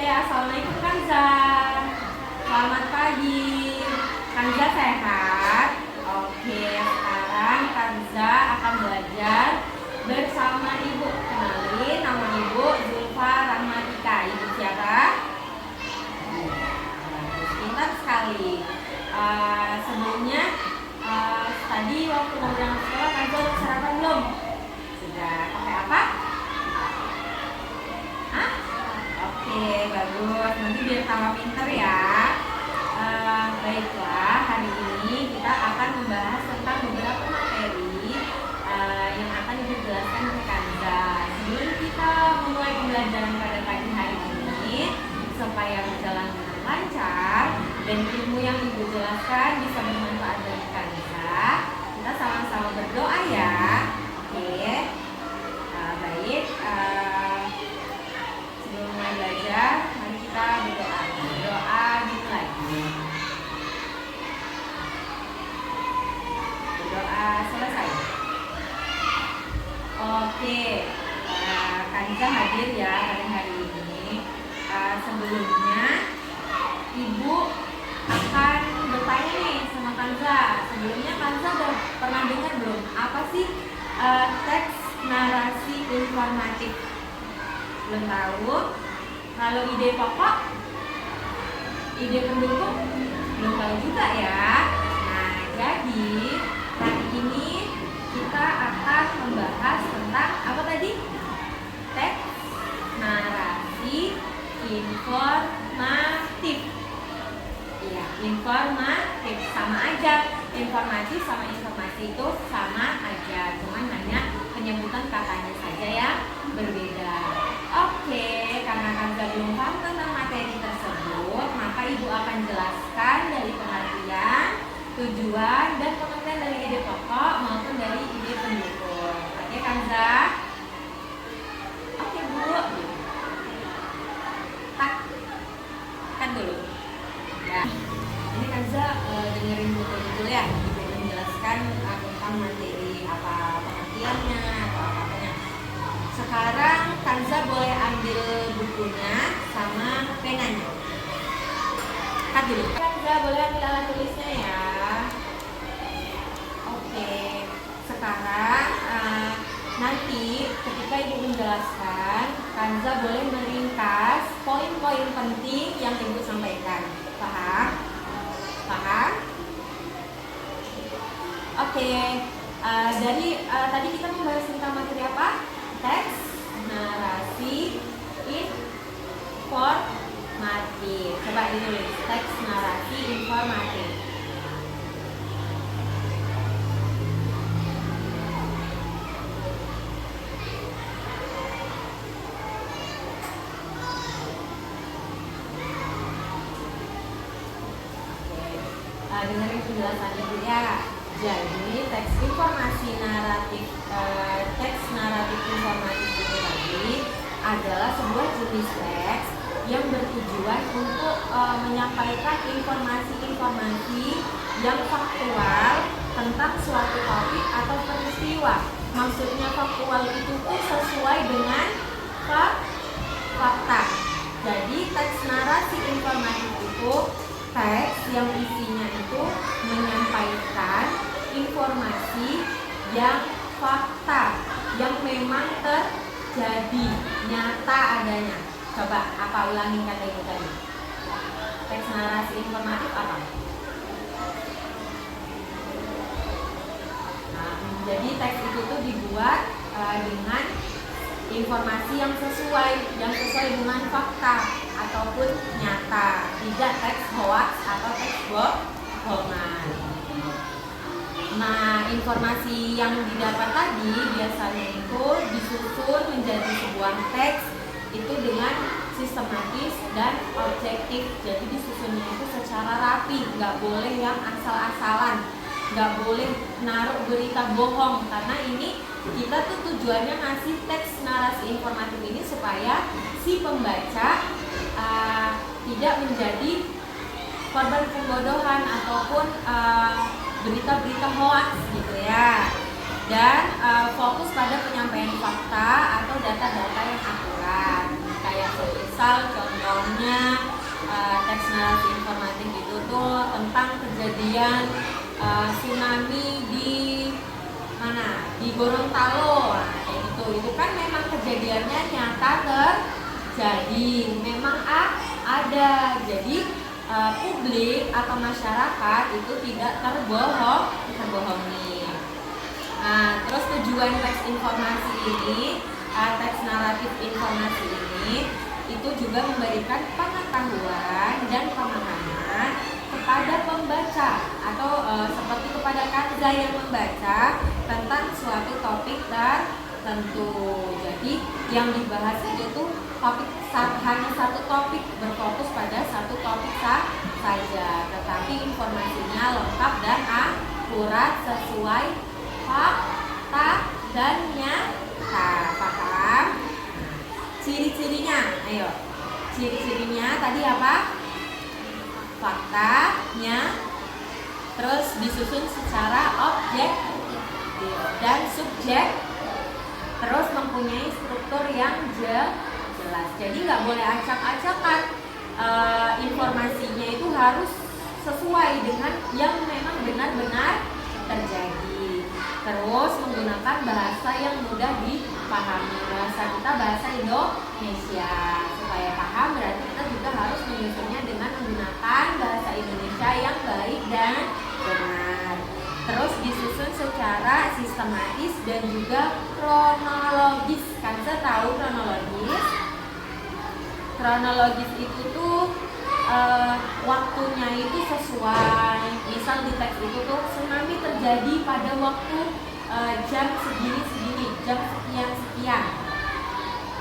Oke, assalamualaikum Kanza. Selamat pagi. Kanza sehat? Oke, sekarang Kanza akan belajar bersama Ibu. Kenalin, nama Ibu Zulfa Rahmatika. Ibu siapa? Pintar sekali. Sebelumnya tadi waktu mau berangkat sekolah Kanza udah sarapan belum? Sudah. Pakai apa? Oke, bagus. Nanti biar tambah pinter ya. Baiklah, hari ini kita akan membahas tentang beberapa materi yang akan dijelaskan ke Kanza. Sebelum kita memulai pembelajaran pada pagi hari ini, supaya berjalan dengan lancar dan ilmu yang Ibu jelaskan bisa bermanfaat bagi Kanza, kita sama-sama berdoa ya. Oke, baik. Sebelum mulai belajar, mari kita berdoa. Berdoa dimulai. Berdoa selesai. Oke, Kanza hadir ya pada hari ini. Sebelumnya, Ibu akan bertanya nih sama Kanza. Sebelumnya Kanza udah pernah dengar belum? Apa sih teks narasi informatif? Belum tahu. Kalau ide pokok, ide pendukung, belum tahu juga ya. Nah, jadi hari ini kita akan membahas tentang apa tadi? Teks narasi informatif. Iya, informatif sama aja. Informatif sama informasi itu sama aja, cuman hanya penyebutan katanya saja yang berbeda. Oke, karena Kanza belum paham tentang materi tersebut, maka Ibu akan jelaskan dari pengertian, tujuan, dan pengertian dari ide pokok maupun dari ide pendukung. Oke, Kanza? Oke, Bu. Kan dulu. Ya. Ini Kanza dengerin betul-betul ya. Ibu menjelaskan tentang materi apa pengertiannya atau apa-apanya. Sekarang Kanza boleh ambil bukunya sama penanya. Cut dulu. Kanza boleh ambil alat tulisnya ya. Oke. Sekarang nanti ketika Ibu menjelaskan, Kanza boleh meringkas poin-poin penting yang Ibu sampaikan. Paham? Paham? Oke. Tadi kita membahas tentang materi apa? Teks narasi informatif. Coba ditulis, teks narasi informatif. Dengerin penjelasan Ibu ya. Jadi teks informasi naratif, teks naratif informatif itu tadi adalah sebuah jenis teks yang bertujuan untuk menyampaikan informasi-informasi yang faktual tentang suatu topik atau peristiwa. Maksudnya faktual itu sesuai dengan fakta. Jadi teks narasi informatif itu teks yang isinya itu menyampaikan informasi yang fakta, yang memang terjadi, nyata adanya. Coba apa ulangin kata Ibu tadi? Teks narasi informatif apa? Nah, jadi teks itu tuh dibuat dengan informasi yang sesuai dengan fakta ataupun nyata, tidak teks hoax atau teks bohongan. Nah, informasi yang didapat tadi biasanya itu disusun menjadi sebuah teks itu dengan sistematis dan objektif. Jadi disusunnya itu secara rapi, nggak boleh yang asal-asalan, nggak boleh naruh berita bohong, karena ini kita tuh tujuannya ngasih teks narasi informatif ini supaya si pembaca tidak menjadi korban pembodohan ataupun berita-berita hoax gitu ya, dan fokus pada penyampaian fakta atau data-data yang akurat. Kayak misal contohnya teks narasi informatif itu tuh tentang kejadian tsunami di mana, di Gorontalo. Nah, kayak gitu. Itu kan memang kejadiannya nyata terjadi, memang ada. Jadi publik atau masyarakat itu tidak terbohongi. Nah, terus tujuan teks informasi ini, teks naratif informasi ini itu juga memberikan pengetahuan dan pemahaman kepada pembaca atau seperti kepada kanza yang membaca tentang suatu topik tertentu. Jadi yang dibahas itu tuh hanya satu topik, berfokus pada satu topik saja, tetapi informasinya lengkap dan akurat sesuai fakta dan nyata. Paham? Ciri-cirinya, ayo. Ciri-cirinya tadi apa? Faktanya, terus disusun secara objektif dan subjek, terus mempunyai struktur yang jelas. Jadi nggak boleh acak-acakan, informasinya itu harus sesuai dengan yang memang benar-benar terjadi. Terus menggunakan bahasa yang mudah dipahami. Bahasa kita bahasa Indonesia. Supaya paham berarti kita juga harus menyusunnya dengan menggunakan bahasa Indonesia yang baik dan benar. Terus disusun secara sistematis dan juga kronologis. Kan saya tahu kronologis. Kronologis itu tuh waktunya itu sesuai. Misal di teks itu tuh tsunami terjadi pada waktu jam segini, jam sekian.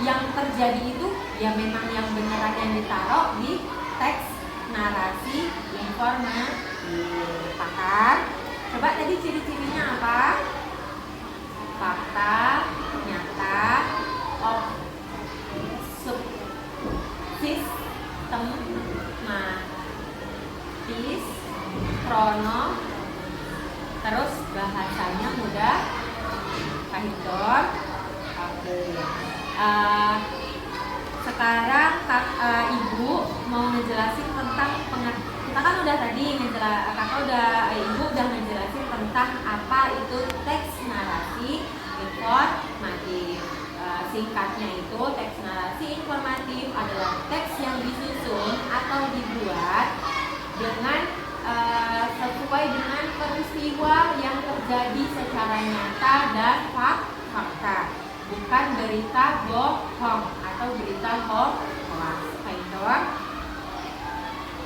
Yang terjadi itu ya memang yang beneran yang ditaruh di teks narasi informasi. Paham? Coba tadi ciri-cirinya apa? Fakta, nyata, sistematis, krono, terus bahasanya mudah kahidor. Oke. Sekarang ibu mau ngejelasin tentang kita kan udah tadi ibu udah ngejelasin tentang apa itu teks narasi informatif. Singkatnya itu teks narasi informatif adalah teks yang disusun atau dibuat dengan sesuai dengan peristiwa yang terjadi secara nyata dan fakta, bukan berita bohong atau berita hoax.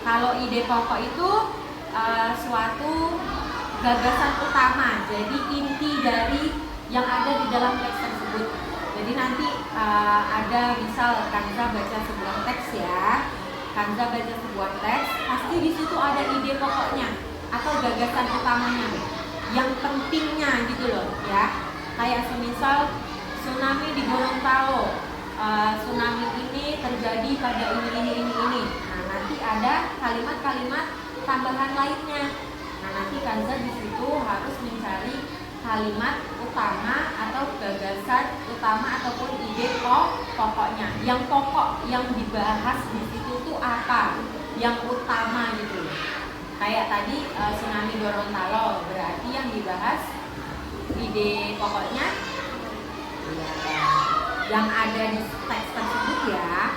Kalau ide pokok itu suatu gagasan utama, jadi inti dari yang ada di dalam teks tersebut. Jadi nanti ada misal Kanza baca sebuah teks ya, Kanza baca sebuah teks, pasti di situ ada ide pokoknya atau gagasan utamanya, yang pentingnya gitu loh ya. Kayak semisal tsunami di Gorontalo, tsunami ini terjadi pada ini. Nah nanti ada kalimat-kalimat tambahan lainnya. Nah nanti Kanza di situ harus mencari kalimat utama atau gagasan utama ataupun ide pokoknya. Yang pokok yang dibahas di situ tuh apa? Yang utama gitu. Kayak tadi tsunami Gorontalo, berarti yang dibahas ide pokoknya ya, yang ada di teks tersebut ya.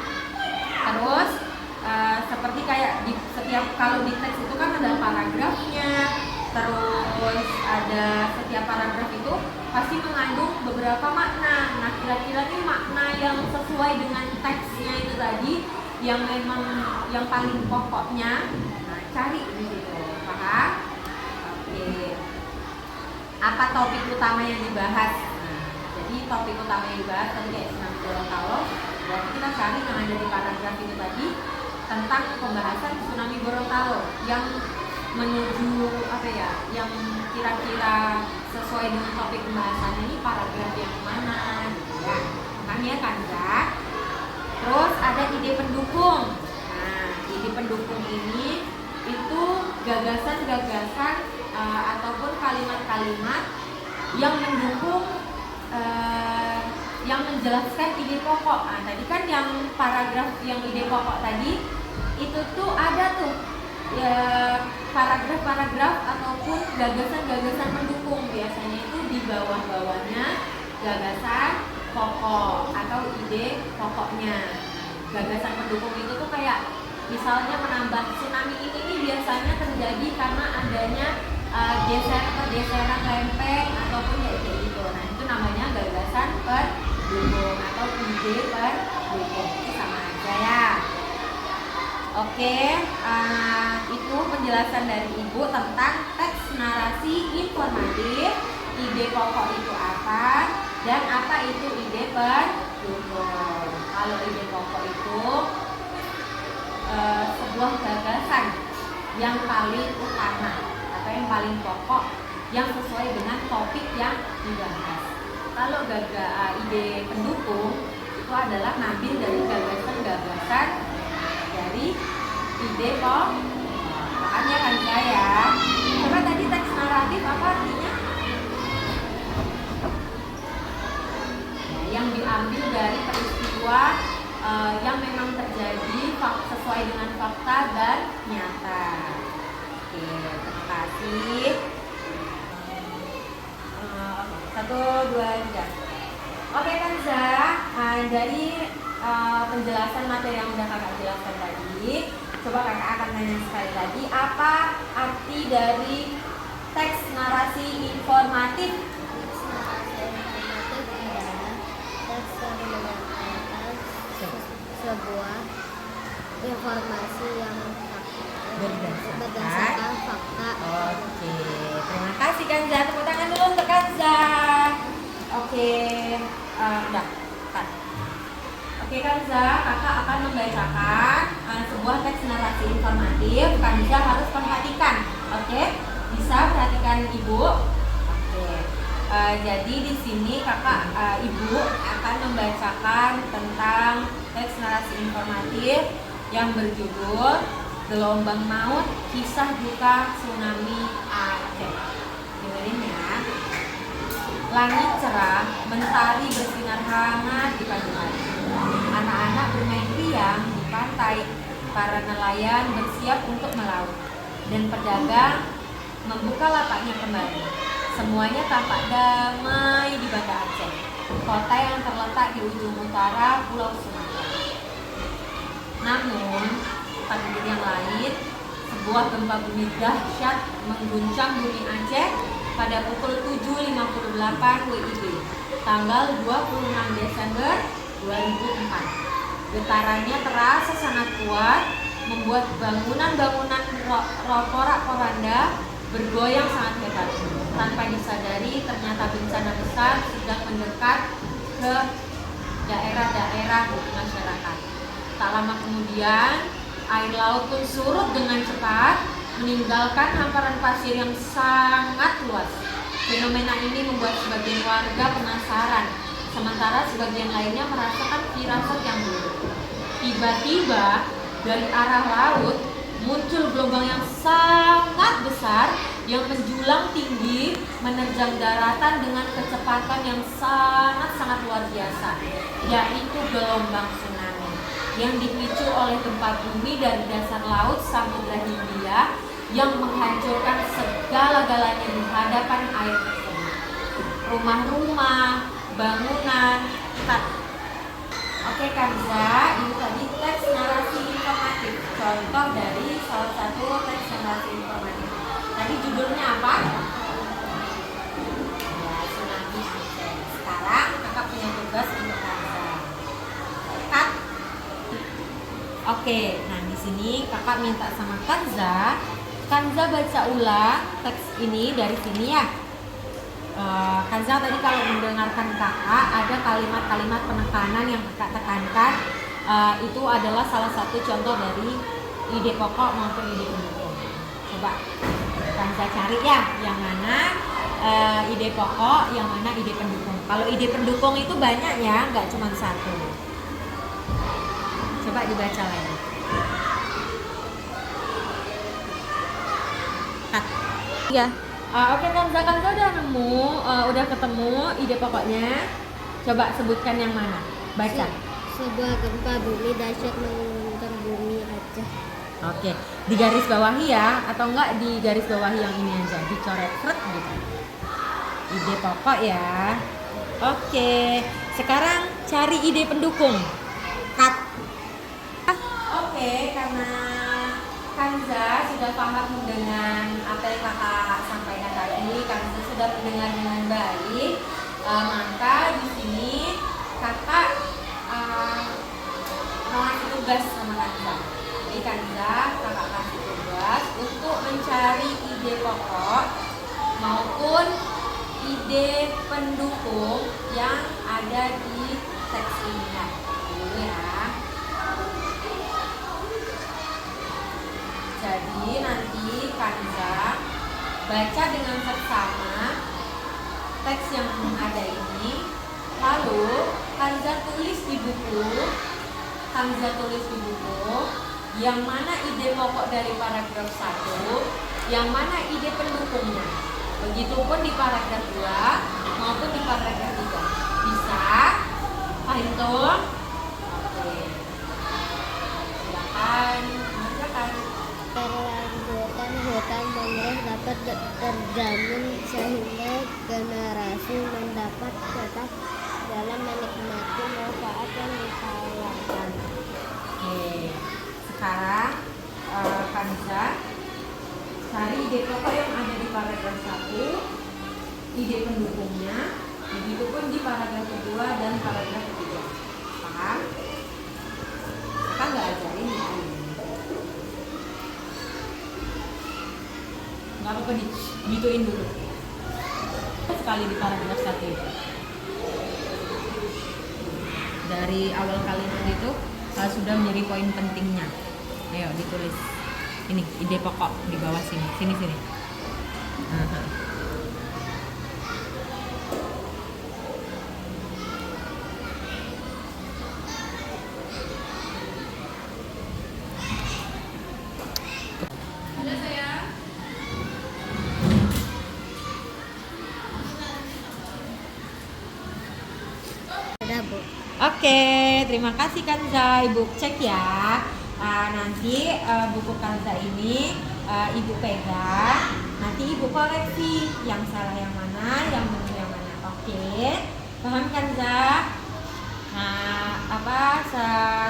Terus seperti kayak di setiap kalau di teks itu kan ada paragrafnya. Terus ada setiap paragraf itu pasti mengandung beberapa makna. Nah kira-kira nih makna yang sesuai dengan teksnya itu tadi, yang memang yang paling pokoknya, nah cari di situ. Paham? Oke. Apa topik utama yang dibahas? Nah, jadi topik utama yang dibahas tadi kayak tsunami Gorontalo. Berarti kita cari yang ada di paragraf itu tadi tentang pembahasan tsunami Gorontalo yang menuju apa ya, yang kira-kira sesuai dengan topik pembahasannya ini paragraf yang mana gitu ya. Makanya kan ya. Terus ada ide pendukung. Nah, ide pendukung ini itu gagasan-gagasan ataupun kalimat-kalimat yang mendukung yang menjelaskan ide pokok. Nah, tadi kan yang paragraf yang ide pokok tadi itu tuh ada tuh ya, paragraf-paragraf ataupun gagasan-gagasan mendukung. Biasanya itu di bawah-bawahnya gagasan pokok atau ide pokoknya. Gagasan pendukung itu tuh kayak misalnya menambah tsunami ini biasanya terjadi karena adanya pergeseran lempeng ataupun kayak gitu. Nah, itu namanya gagasan pendukung atau ide pendukung. Itu sama aja ya. Oke, itu penjelasan dari Ibu tentang teks narasi informatif, ide pokok itu apa, dan apa itu ide pendukung. Kalau ide pokok itu sebuah gagasan yang paling utama atau yang paling pokok yang sesuai dengan topik yang dibahas. Kalau ide pendukung itu adalah ngambil dari gagasan-gagasan dari ide pokok. Makanya kan saya coba tadi teks naratif apa artinya? Yang diambil dari peristiwa yang memang terjadi sesuai dengan fakta dan nyata. Oke, terima kasih. 1, 2, 3. Oke Kanza, dari penjelasan materi yang udah kakak jelaskan tadi, coba kakak akan nanya sekali lagi, apa arti dari teks narasi informatif? Teks narasi informatif adalah teks yang menyampaikan sebuah informasi yang berdasarkan fakta. Oke, terima kasih Kanza. Tepuk tangan dulu untuk Kanza. Oke, udah. Kan. Oke Kanza, kakak akan membacakan sebuah teks narasi informatif. Kanza harus perhatikan. Oke, bisa perhatikan Ibu. Oke. Jadi di sini kakak Ibu akan membacakan tentang teks narasi informatif yang berjudul Gelombang Maut, Kisah Duka Tsunami Aceh. Dengerin ya. Langit cerah, mentari bersinar hangat di pagi hari. Anak-anak bermain riang di pantai, para nelayan bersiap untuk melaut, dan pedagang membuka lapaknya kembali. Semuanya tampak damai di Banda Aceh, kota yang terletak di ujung utara Pulau Sumatera. Namun, pada yang lain, sebuah gempa bumi dahsyat mengguncang bumi Aceh pada pukul 7.58 WIB, tanggal 26 Desember 2004. Getarannya terasa sangat kuat, membuat bangunan-bangunan porak-poranda bergoyang sangat hebat. Tanpa disadari, ternyata bencana besar sudah mendekat ke daerah-daerah masyarakat. Tak lama kemudian, air laut pun surut dengan cepat, meninggalkan hamparan pasir yang sangat luas. Fenomena ini membuat sebagian warga penasaran, sementara sebagian lainnya merasakan firasat yang buruk. Tiba-tiba, dari arah laut muncul gelombang yang sangat besar yang menjulang tinggi, menerjang daratan dengan kecepatan yang sangat-sangat luar biasa, yaitu gelombang tsunami yang dipicu oleh gempa bumi dari dasar laut Samudra Hindia yang menghancurkan segala-galanya di hadapan air tersebut. Rumah-rumah, bangunan, Oke Kanza, ini tadi teks narasi informatif. Contoh dari salah satu teks narasi informatif. Tadi judulnya apa? Ya, Tsunami Aceh. Sekarang kakak punya tugas untuk Kanza. Cut. Oke, nah di sini kakak minta sama Kanza baca ulang teks ini dari sini ya. Kanza tadi kalau mendengarkan kakak ada kalimat-kalimat penekanan yang kakak tekankan, itu adalah salah satu contoh dari ide pokok maupun ide pendukung. Coba Kanza cari ya, yang mana ide pokok, yang mana ide pendukung. Kalau ide pendukung itu banyak ya, nggak cuma satu. Coba dibaca lagi. Ya. Oke Kanza udah nemu, udah ketemu ide pokoknya. Coba sebutkan yang mana. Baca. Sebuah gempa bumi dahsyat mengguncang bumi Aceh. Oke, di garis bawahi ya, atau enggak di garis bawahi yang ini aja, dicoret seret gitu. Ide pokok ya. Oke, sekarang cari ide pendukung. Cut. Oke, karena Kanza sudah paham dengan apa yang kakak sampaikan tadi, Kanza sudah mendengar dengan baik, maka di sini kakak ngasih tugas sama Kanza. Jadi Kanza kakak kasih tugas untuk mencari ide pokok maupun ide pendukung yang ada di teks ini ya. Dulu ya. Jadi nanti Kanza baca dengan seksama teks yang ada ini, lalu Kanza tulis di buku, yang mana ide pokok dari paragraf 1, yang mana ide pendukungnya. Begitupun di paragraf 2 maupun di paragraf 3. Bisa? Paham? Oke. Silakan mengerjakan. Kelanjutan hutan mangrove dapat terjamin sehingga generasi mendapat tetap dalam menikmati manfaat yang ditawarkan. Oke. Sekarang Kanza cari ide pokok yang ada di paragraf 1, ide pendukungnya, begitupun di paragraf kedua dan paragraf ketiga. Paham? Kakak nggak ajarin ya. Nggak apa-apa, digituin dulu. Sekali di paragraf 1 itu. Dari awal kalimat itu sudah menjadi poin pentingnya. Ayo ditulis. Ini ide pokok di bawah sini. Sini. Ada Bu. Oke, terima kasih Kanza. Ibu cek ya. Nanti buku Kanza ini ibu pegang. Nanti ibu koreksi yang salah yang mana, yang benar yang mana. Oke, paham Kanza?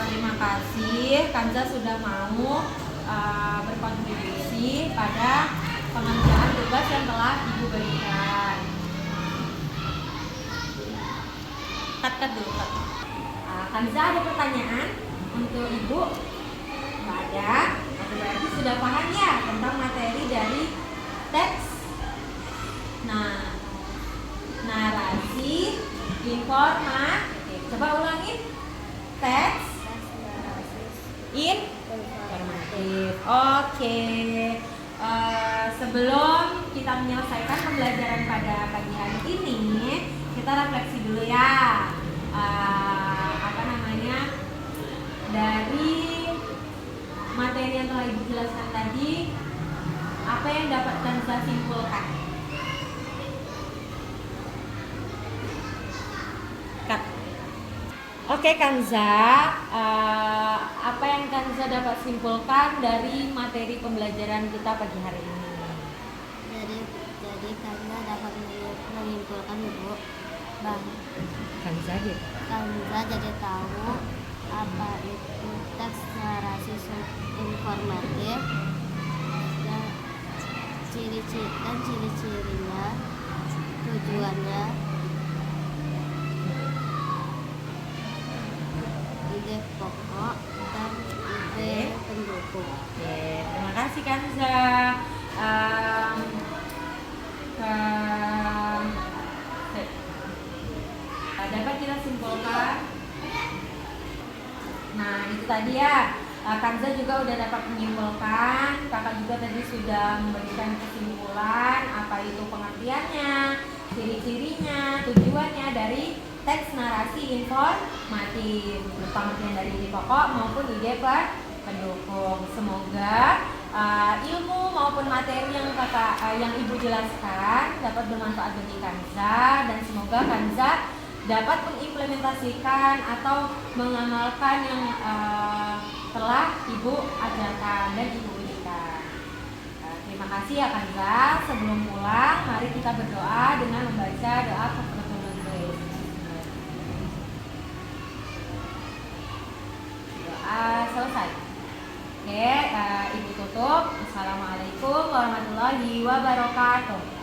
Terima kasih Kanza sudah mau berkontribusi pada pengerjaan tugas yang telah ibu berikan. Cut dulu. Kanza ada pertanyaan untuk ibu? Nggak ada. Berarti sudah paham ya tentang materi dari teks narasi informatif. Coba ulangin. Teks informatif. Oke. Sebelum kita menyelesaikan pembelajaran pada pagi hari ini, kita refleksi dulu ya. Dari materi yang telah ibu jelaskan tadi, apa yang dapat Kanza simpulkan? Oke Kanza, apa yang Kanza dapat simpulkan dari materi pembelajaran kita pagi hari ini? Jadi Kanza dapat menyimpulkan Bu bahwa Kanza jadi tahu apa itu teks narasi informatif dan ciri-cirinya, tujuannya, ide pokok dan ide pendukung. Oke, terima kasih Kanza. Dapat kita simpulkan. Nah itu tadi ya, Kanza juga udah dapat menyimpulkan. Kakak juga tadi sudah memberikan kesimpulan apa itu pengertiannya, ciri-cirinya, tujuannya dari teks narasi informatif, pengertian dari ide pokok maupun ide pendukung. Semoga ilmu maupun materi yang ibu jelaskan dapat bermanfaat bagi Kanza, dan semoga Kanza dapat mengimplementasikan atau mengamalkan yang telah Ibu ajarkan dan Ibu berikan. Terima kasih ya Kanza. Sebelum pulang, mari kita berdoa dengan membaca doa kafaratul majlis. Doa selesai. Oke, Ibu tutup. Assalamualaikum warahmatullahi wabarakatuh.